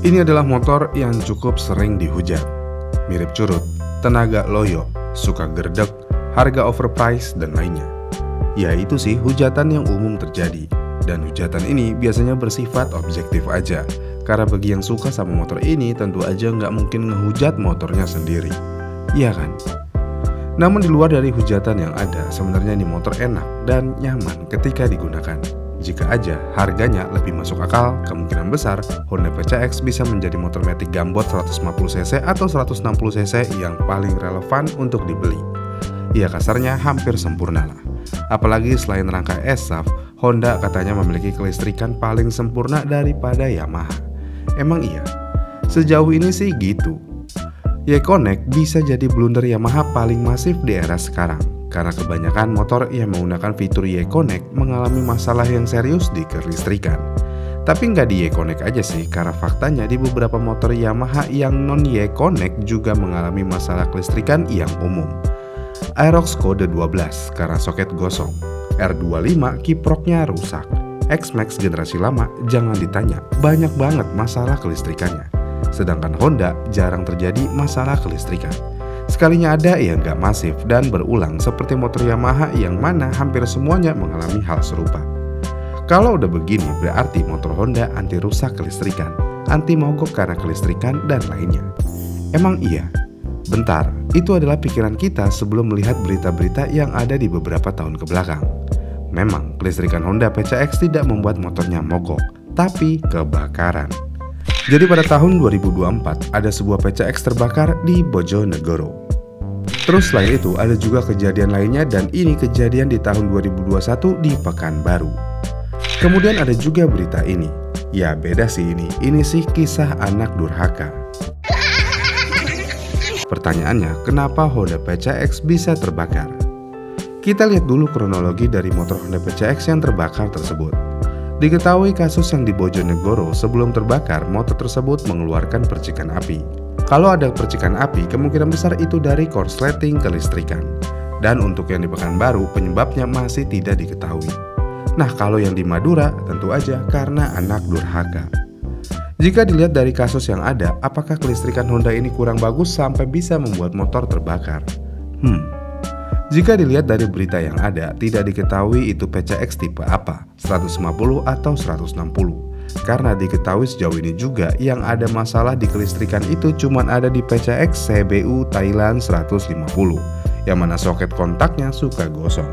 Ini adalah motor yang cukup sering dihujat. Mirip curut, tenaga loyo, suka gerdek, harga overpriced, dan lainnya. Ya itu sih hujatan yang umum terjadi. Dan hujatan ini biasanya bersifat objektif aja. Karena bagi yang suka sama motor ini tentu aja nggak mungkin ngehujat motornya sendiri. Iya kan? Namun di luar dari hujatan yang ada, sebenarnya ini motor enak dan nyaman ketika digunakan. Jika aja harganya lebih masuk akal, kemungkinan besar Honda PCX bisa menjadi motor matic gambot 150cc atau 160cc yang paling relevan untuk dibeli. Ya kasarnya hampir sempurna lah. Apalagi selain rangka SAF, Honda katanya memiliki kelistrikan paling sempurna daripada Yamaha. Emang iya? Sejauh ini sih gitu. Y-Connect bisa jadi blunder Yamaha paling masif di era sekarang. Karena kebanyakan motor yang menggunakan fitur Y-Connect mengalami masalah yang serius di kelistrikan. Tapi nggak di Y-Connect aja sih, karena faktanya di beberapa motor Yamaha yang non Y-Connect juga mengalami masalah kelistrikan yang umum. Aerox kode 12 karena soket gosong, R25 kiproknya rusak, X-Max generasi lama jangan ditanya, banyak banget masalah kelistrikannya. Sedangkan Honda jarang terjadi masalah kelistrikan. Sekalinya ada yang nggak masif dan berulang seperti motor Yamaha yang mana hampir semuanya mengalami hal serupa. Kalau udah begini berarti motor Honda anti rusak kelistrikan, anti mogok karena kelistrikan dan lainnya. Emang iya? Bentar, itu adalah pikiran kita sebelum melihat berita-berita yang ada di beberapa tahun ke belakang. Memang kelistrikan Honda PCX tidak membuat motornya mogok, tapi kebakaran. Jadi pada tahun 2024 ada sebuah PCX terbakar di Bojonegoro. Terus selain itu ada juga kejadian lainnya dan ini kejadian di tahun 2021 di Pekanbaru. Kemudian ada juga berita ini. Ya beda sih ini sih kisah anak durhaka. Pertanyaannya, kenapa Honda PCX bisa terbakar? Kita lihat dulu kronologi dari motor Honda PCX yang terbakar tersebut. Diketahui kasus yang di Bojonegoro sebelum terbakar, motor tersebut mengeluarkan percikan api. Kalau ada percikan api, kemungkinan besar itu dari korsleting kelistrikan. Dan untuk yang di Pekanbaru, penyebabnya masih tidak diketahui. Nah, kalau yang di Madura, tentu aja karena anak durhaka. Jika dilihat dari kasus yang ada, apakah kelistrikan Honda ini kurang bagus sampai bisa membuat motor terbakar? Jika dilihat dari berita yang ada, tidak diketahui itu PCX tipe apa, 150 atau 160. Karena diketahui sejauh ini juga yang ada masalah di kelistrikan itu cuman ada di PCX CBU Thailand 150, yang mana soket kontaknya suka gosong.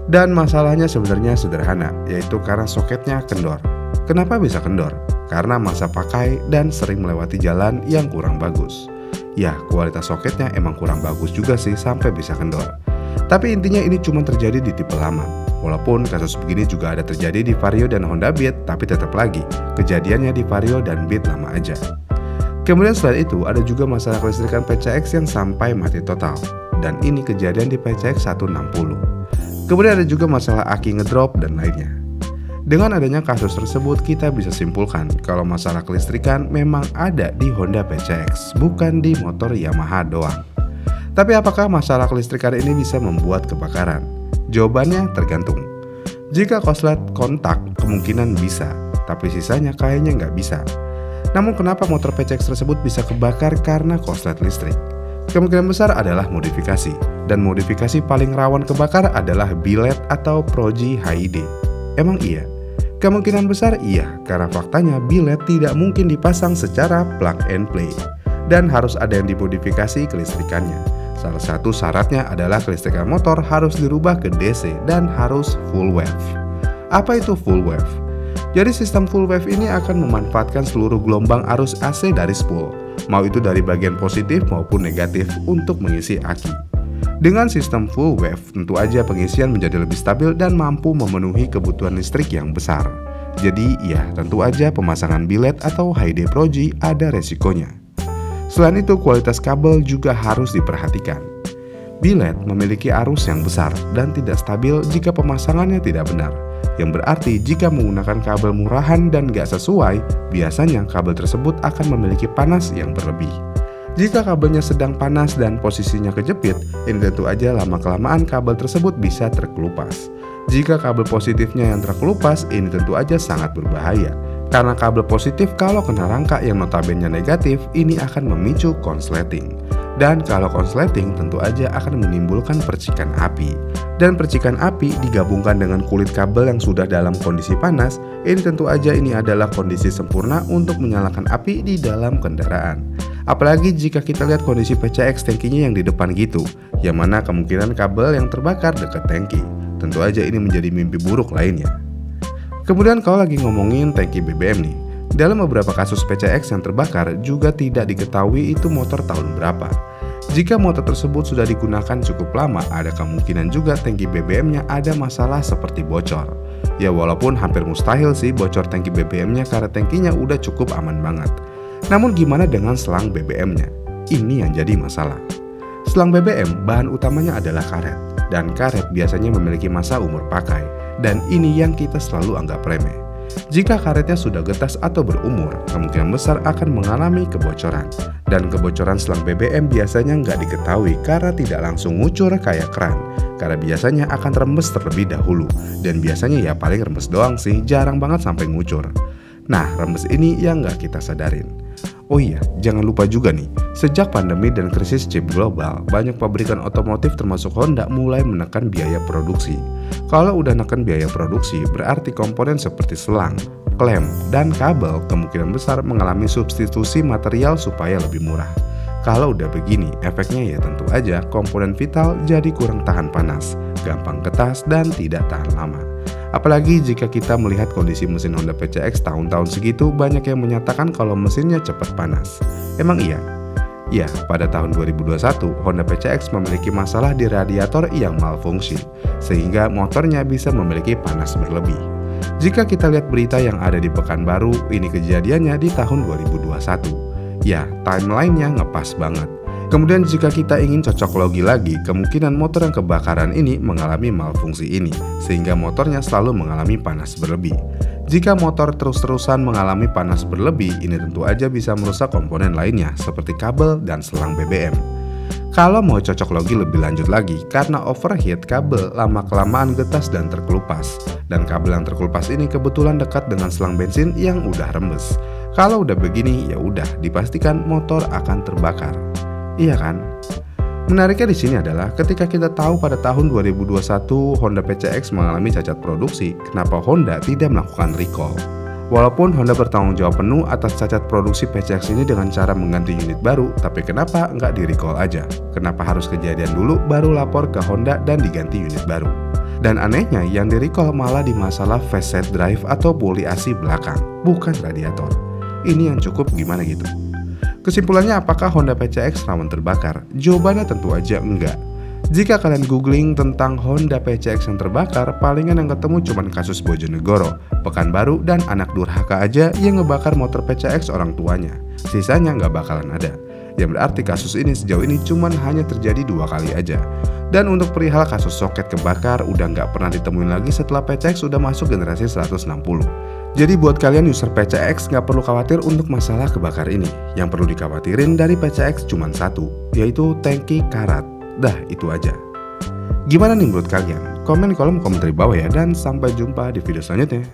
Dan masalahnya sebenarnya sederhana, yaitu karena soketnya kendor. Kenapa bisa kendor? Karena masa pakai dan sering melewati jalan yang kurang bagus. Ya, kualitas soketnya emang kurang bagus juga sih sampai bisa kendor. Tapi intinya ini cuma terjadi di tipe lama. Walaupun kasus begini juga ada terjadi di Vario dan Honda Beat, tapi tetap lagi kejadiannya di Vario dan Beat lama aja. Kemudian selain itu ada juga masalah kelistrikan PCX yang sampai mati total. Dan ini kejadian di PCX 160. Kemudian ada juga masalah aki ngedrop dan lainnya. Dengan adanya kasus tersebut kita bisa simpulkan kalau masalah kelistrikan memang ada di Honda PCX, bukan di motor Yamaha doang. Tapi apakah masalah kelistrikan ini bisa membuat kebakaran? Jawabannya tergantung. Jika korslet kontak kemungkinan bisa, tapi sisanya kayaknya nggak bisa. Namun kenapa motor PCX tersebut bisa kebakar karena korslet listrik? Kemungkinan besar adalah modifikasi, dan modifikasi paling rawan kebakar adalah bilet atau Proji HID. Emang iya? Kemungkinan besar iya, karena faktanya bilet tidak mungkin dipasang secara plug and play, dan harus ada yang dimodifikasi kelistrikannya. Salah satu syaratnya adalah kelistrikan motor harus dirubah ke DC dan harus full wave. Apa itu full wave? Jadi sistem full wave ini akan memanfaatkan seluruh gelombang arus AC dari spool, mau itu dari bagian positif maupun negatif untuk mengisi aki. Dengan sistem full wave, tentu aja pengisian menjadi lebih stabil dan mampu memenuhi kebutuhan listrik yang besar. Jadi ya tentu aja pemasangan bilet atau HID Proji ada resikonya. Selain itu kualitas kabel juga harus diperhatikan. Bilet memiliki arus yang besar dan tidak stabil jika pemasangannya tidak benar. Yang berarti jika menggunakan kabel murahan dan gak sesuai, biasanya kabel tersebut akan memiliki panas yang berlebih. Jika kabelnya sedang panas dan posisinya kejepit, ini tentu aja lama-kelamaan kabel tersebut bisa terkelupas. Jika kabel positifnya yang terkelupas, ini tentu aja sangat berbahaya. Karena kabel positif kalau kena rangka yang notabene negatif, ini akan memicu konsleting. Dan kalau konsleting tentu aja akan menimbulkan percikan api. Dan percikan api digabungkan dengan kulit kabel yang sudah dalam kondisi panas, ini tentu aja ini adalah kondisi sempurna untuk menyalakan api di dalam kendaraan. Apalagi jika kita lihat kondisi PCX tangkinya yang di depan gitu, yang mana kemungkinan kabel yang terbakar dekat tangki. Tentu aja ini menjadi mimpi buruk lainnya. Kemudian kalau lagi ngomongin tangki BBM nih, dalam beberapa kasus PCX yang terbakar juga tidak diketahui itu motor tahun berapa. Jika motor tersebut sudah digunakan cukup lama, ada kemungkinan juga tangki BBM-nya ada masalah seperti bocor. Ya walaupun hampir mustahil sih bocor tangki BBM-nya karena tangkinya udah cukup aman banget. Namun gimana dengan selang BBM-nya? Ini yang jadi masalah. Selang BBM bahan utamanya adalah karet, dan karet biasanya memiliki masa umur pakai, dan ini yang kita selalu anggap remeh. Jika karetnya sudah getas atau berumur, kemungkinan besar akan mengalami kebocoran. Dan kebocoran selang BBM biasanya nggak diketahui karena tidak langsung ngucur kayak keran, karena biasanya akan rembes terlebih dahulu. Dan biasanya ya paling rembes doang sih, jarang banget sampai ngucur. Nah, rembes ini yang nggak kita sadarin. Oh iya, jangan lupa juga nih, sejak pandemi dan krisis chip global, banyak pabrikan otomotif termasuk Honda mulai menekan biaya produksi. Kalau udah neken biaya produksi, berarti komponen seperti selang, klem, dan kabel kemungkinan besar mengalami substitusi material supaya lebih murah. Kalau udah begini, efeknya ya tentu aja komponen vital jadi kurang tahan panas, gampang ketas, dan tidak tahan lama. Apalagi jika kita melihat kondisi mesin Honda PCX tahun-tahun segitu banyak yang menyatakan kalau mesinnya cepat panas. Emang iya? Ya, pada tahun 2021 Honda PCX memiliki masalah di radiator yang malfungsi, sehingga motornya bisa memiliki panas berlebih. Jika kita lihat berita yang ada di Pekanbaru, ini kejadiannya di tahun 2021. Ya, timelinenya ngepas banget. Kemudian jika kita ingin cocok logi lagi, kemungkinan motor yang kebakaran ini mengalami malfungsi ini, sehingga motornya selalu mengalami panas berlebih. Jika motor terus-terusan mengalami panas berlebih, ini tentu aja bisa merusak komponen lainnya, seperti kabel dan selang BBM. Kalau mau cocok logi lebih lanjut lagi, karena overheat kabel lama-kelamaan getas dan terkelupas. Dan kabel yang terkelupas ini kebetulan dekat dengan selang bensin yang udah rembes. Kalau udah begini, ya udah dipastikan motor akan terbakar. Iya kan? Menariknya di sini adalah ketika kita tahu pada tahun 2021 Honda PCX mengalami cacat produksi, kenapa Honda tidak melakukan recall? Walaupun Honda bertanggung jawab penuh atas cacat produksi PCX ini dengan cara mengganti unit baru, tapi kenapa nggak di recall aja? Kenapa harus kejadian dulu baru lapor ke Honda dan diganti unit baru? Dan anehnya yang di recall malah di masalah facet drive atau puli asi belakang, bukan radiator. Ini yang cukup gimana gitu? Kesimpulannya apakah Honda PCX rawan terbakar? Jawabannya tentu aja enggak. Jika kalian googling tentang Honda PCX yang terbakar, palingan yang ketemu cuma kasus Bojonegoro, Pekanbaru, dan anak durhaka aja yang ngebakar motor PCX orang tuanya. Sisanya nggak bakalan ada. Yang berarti kasus ini sejauh ini cuma hanya terjadi 2 kali aja. Dan untuk perihal kasus soket kebakar udah nggak pernah ditemuin lagi setelah PCX udah masuk generasi 160. Jadi buat kalian user PCX nggak perlu khawatir untuk masalah kebakar ini. Yang perlu dikhawatirin dari PCX cuma satu, yaitu tangki karat. Dah, itu aja. Gimana nih menurut kalian? Komen di kolom komentar di bawah ya, dan sampai jumpa di video selanjutnya.